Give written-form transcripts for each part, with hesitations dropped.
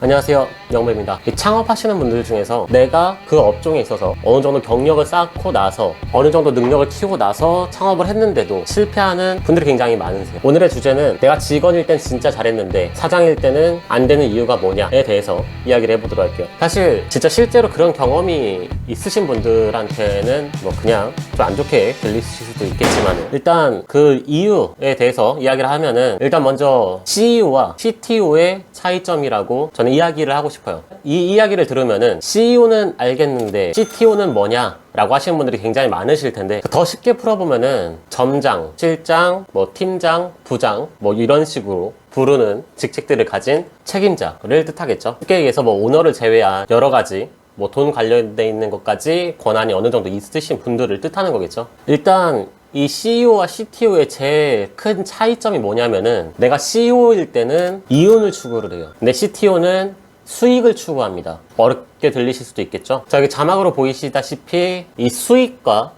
안녕하세요, 영배입니다. 창업하시는 분들 중에서 내가 그 업종에 있어서 어느 정도 경력을 쌓고 나서 어느 정도 능력을 키우고 나서 창업을 했는데도 실패하는 분들이 굉장히 많으세요. 오늘의 주제는 내가 직원일 땐 진짜 잘했는데 사장일 때는 안 되는 이유가 뭐냐에 대해서 이야기를 해보도록 할게요. 사실 진짜 실제로 그런 경험이 있으신 분들한테는 뭐 그냥 좀 안 좋게 들리실 수도 있겠지만 일단 그 이유에 대해서 이야기를 하면은 일단 먼저 CEO와 CTO의 차이점이라고 저는 이야기를 하고 싶어요. 이 이야기를 들으면은 CEO는 알겠는데 CTO는 뭐냐? 라고 하시는 분들이 굉장히 많으실 텐데 더 쉽게 풀어보면은 점장, 실장, 뭐 팀장, 부장 뭐 이런 식으로 부르는 직책들을 가진 책임자를 뜻하겠죠. 쉽게 얘기해서 뭐 오너를 제외한 여러 가지 뭐 돈 관련돼 있는 것까지 권한이 어느 정도 있으신 분들을 뜻하는 거겠죠. 일단 이 CEO와 CTO의 제일 큰 차이점이 뭐냐면은 내가 CEO일 때는 이윤을 추구를 해요. 근데 CTO는 수익을 추구합니다. 어렵게 들리실 수도 있겠죠. 자, 여기 자막으로 보이시다시피 이 수익과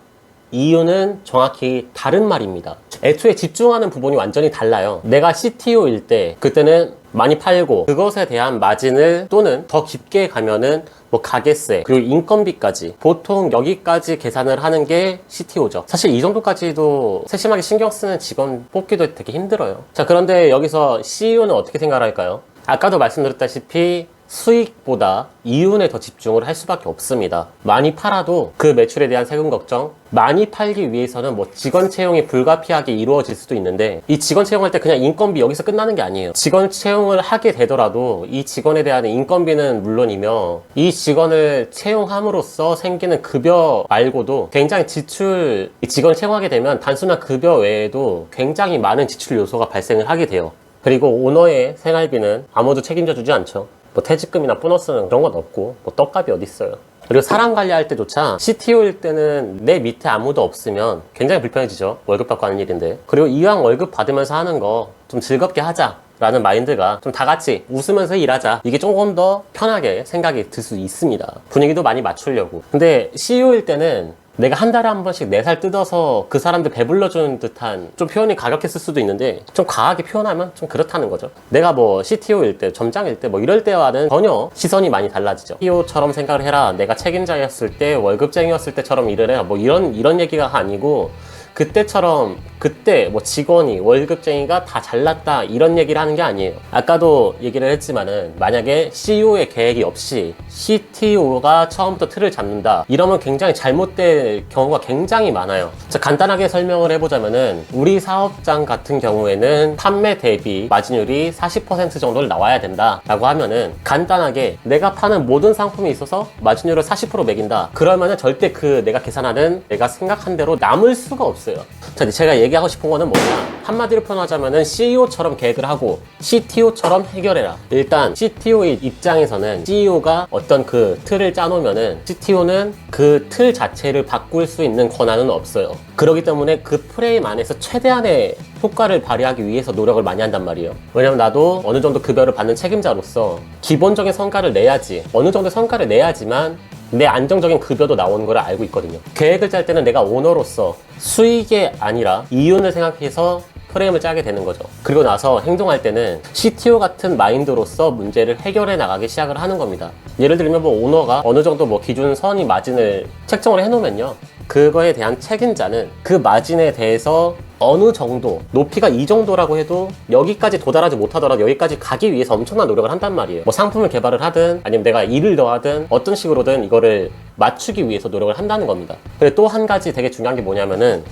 이윤은 정확히 다른 말입니다. 애초에 집중하는 부분이 완전히 달라요. 내가 CTO일 때 그때는 많이 팔고 그것에 대한 마진을 또는 더 깊게 가면은 뭐 가게세 그리고 인건비까지 보통 여기까지 계산을 하는 게 CTO죠. 사실 이 정도까지도 세심하게 신경 쓰는 직원 뽑기도 되게 힘들어요. 자, 그런데 여기서 CEO는 어떻게 생각할까요? 아까도 말씀드렸다시피 수익보다 이윤에 더 집중을 할 수밖에 없습니다. 많이 팔아도 그 매출에 대한 세금 걱정, 많이 팔기 위해서는 뭐 직원 채용이 불가피하게 이루어질 수도 있는데 이 직원 채용할 때 그냥 인건비 여기서 끝나는 게 아니에요. 직원 채용을 하게 되더라도 이 직원에 대한 인건비는 물론이며 이 직원을 채용함으로써 생기는 급여 말고도 굉장히 지출, 이 직원을 채용하게 되면 단순한 급여 외에도 굉장히 많은 지출 요소가 발생을 하게 돼요. 그리고 오너의 생활비는 아무도 책임져 주지 않죠. 뭐 퇴직금이나 보너스는 그런 건 없고 뭐 떡값이 어디 있어요. 그리고 사람 관리할 때조차 CTO일 때는 내 밑에 아무도 없으면 굉장히 불편해지죠. 월급 받고 하는 일인데. 그리고 이왕 월급 받으면서 하는 거 좀 즐겁게 하자 라는 마인드가 좀 다 같이 웃으면서 일하자, 이게 조금 더 편하게 생각이 들 수 있습니다. 분위기도 많이 맞추려고. 근데 CEO일 때는 내가 한 달에 한 번씩 내 살 뜯어서 그 사람들 배불러주는 듯한, 좀 표현이 가격했을 수도 있는데 좀 과하게 표현하면 좀 그렇다는 거죠. 내가 뭐 CTO일 때, 점장일 때 뭐 이럴 때와는 전혀 시선이 많이 달라지죠. CEO처럼 생각을 해라, 내가 책임자였을 때, 월급쟁이였을 때처럼 일을 해라, 뭐 이런 얘기가 아니고 그때처럼 그때 뭐 직원이 월급쟁이가 다 잘났다 이런 얘기를 하는 게 아니에요. 아까도 얘기를 했지만은 만약에 CEO의 계획이 없이 CTO가 처음부터 틀을 잡는다 이러면 굉장히 잘못될 경우가 굉장히 많아요. 자, 간단하게 설명을 해보자면은 우리 사업장 같은 경우에는 판매 대비 마진율이 40% 정도를 나와야 된다 라고 하면은 간단하게 내가 파는 모든 상품에 있어서 마진율을 40% 매긴다 그러면은 절대 그 내가 계산하는 내가 생각한 대로 남을 수가 없어요. 자, 제가 얘기하고 싶은 거는 뭐냐, 한마디로 표현하자면은 CEO처럼 계획을 하고 CTO처럼 해결해라. 일단 CTO의 입장에서는 CEO가 어떤 그 틀을 짜놓으면은 CTO는 그 틀 자체를 바꿀 수 있는 권한은 없어요. 그렇기 때문에 그 프레임 안에서 최대한의 효과를 발휘하기 위해서 노력을 많이 한단 말이에요. 왜냐면 나도 어느 정도 급여를 받는 책임자로서 기본적인 성과를 내야지, 어느 정도 성과를 내야지만 내 안정적인 급여도 나오는 걸 알고 있거든요. 계획을 짤 때는 내가 오너로서 수익이 아니라 이윤을 생각해서 프레임을 짜게 되는 거죠. 그리고 나서 행동할 때는 CTO 같은 마인드로서 문제를 해결해 나가기 시작을 하는 겁니다. 예를 들면 뭐 오너가 어느 정도 뭐 기준 선의 마진을 책정을 해놓으면요, 그거에 대한 책임자는 그 마진에 대해서 어느 정도, 높이가 이 정도라고 해도 여기까지 도달하지 못하더라도 여기까지 가기 위해서 엄청난 노력을 한단 말이에요. 뭐 상품을 개발을 하든 아니면 내가 일을 더 하든 어떤 식으로든 이거를 맞추기 위해서 노력을 한다는 겁니다. 그리고 또 한 가지 되게 중요한 게 뭐냐면은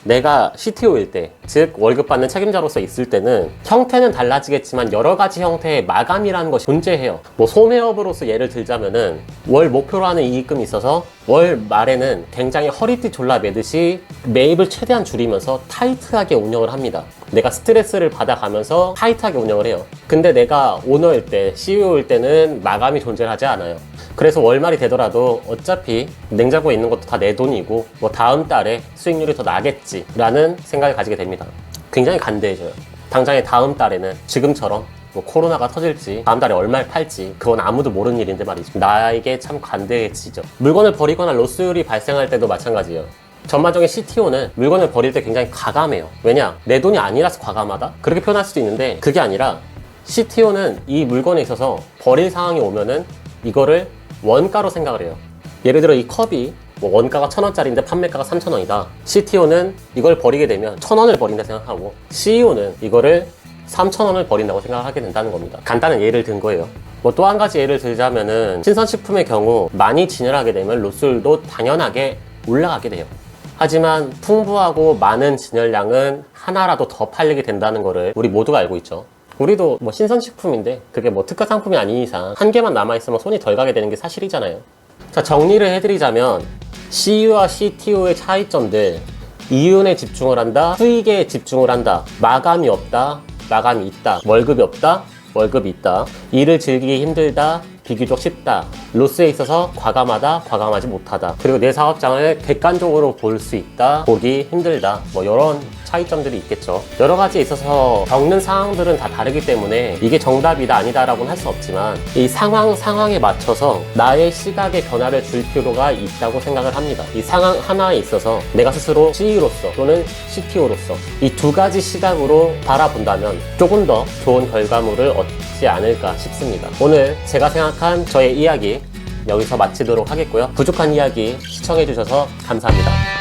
내가 CTO일 때, 즉 월급 받는 책임자로서 있을 때는 형태는 달라지겠지만 여러 가지 형태의 마감이라는 것이 존재해요. 뭐 소매업으로서 예를 들자면은 월 목표로 하는 이익금이 있어서 월 말에는 굉장히 허리띠 졸라 매듯이 매입을 최대한 줄이면서 타이트하게 운영을 합니다. 내가 스트레스를 받아가면서 타이트하게 운영을 해요. 근데 내가 오너일 때, CEO일 때는 마감이 존재하지 않아요. 그래서 월말이 되더라도 어차피 냉장고에 있는 것도 다 내 돈이고 뭐 다음 달에 수익률이 더 나겠지 라는 생각을 가지게 됩니다. 굉장히 간대해져요. 당장에 다음 달에는 지금처럼 뭐 코로나가 터질지 다음 달에 얼마를 팔지 그건 아무도 모르는 일인데 말이죠. 나에게 참 간대해지죠. 물건을 버리거나 로스율이 발생할 때도 마찬가지예요. 전반적인 CTO는 물건을 버릴 때 굉장히 과감해요. 왜냐? 내 돈이 아니라서 과감하다? 그렇게 표현할 수도 있는데 그게 아니라 CTO는 이 물건에 있어서 버릴 상황이 오면은 이거를 원가로 생각을 해요. 예를 들어 이 컵이 뭐 원가가 1,000원짜리인데 판매가가 3,000원이다. CTO는 이걸 버리게 되면 1,000원을 버린다 생각하고 CEO는 이거를 3,000원을 버린다고 생각을 하게 된다는 겁니다. 간단한 예를 든 거예요. 뭐 또 한 가지 예를 들자면은 신선식품의 경우 많이 진열하게 되면 로스율도 당연하게 올라가게 돼요. 하지만 풍부하고 많은 진열량은 하나라도 더 팔리게 된다는 거를 우리 모두가 알고 있죠. 우리도 뭐 신선식품인데 그게 뭐 특가 상품이 아닌 이상 한 개만 남아있으면 손이 덜 가게 되는 게 사실이잖아요. 자, 정리를 해드리자면 CEO와 CTO의 차이점들: 이윤에 집중을 한다, 수익에 집중을 한다, 마감이 없다, 마감이 있다, 월급이 없다, 월급이 있다, 일을 즐기기 힘들다, 비교적 쉽다, 로스에 있어서 과감하다, 과감하지 못하다, 그리고 내 사업장을 객관적으로 볼 수 있다, 보기 힘들다, 뭐 이런 차이점들이 있겠죠. 여러 가지에 있어서 겪는 상황들은 다 다르기 때문에 이게 정답이다 아니다 라고는 할 수 없지만 이 상황에 맞춰서 나의 시각의 변화를 줄 필요가 있다고 생각을 합니다. 이 상황 하나에 있어서 내가 스스로 CEO로서 또는 CTO로서 이 두 가지 시각으로 바라본다면 조금 더 좋은 결과물을 얻지 않을까 싶습니다. 오늘 제가 생각한 저의 이야기 여기서 마치도록 하겠고요. 부족한 이야기 시청해주셔서 감사합니다.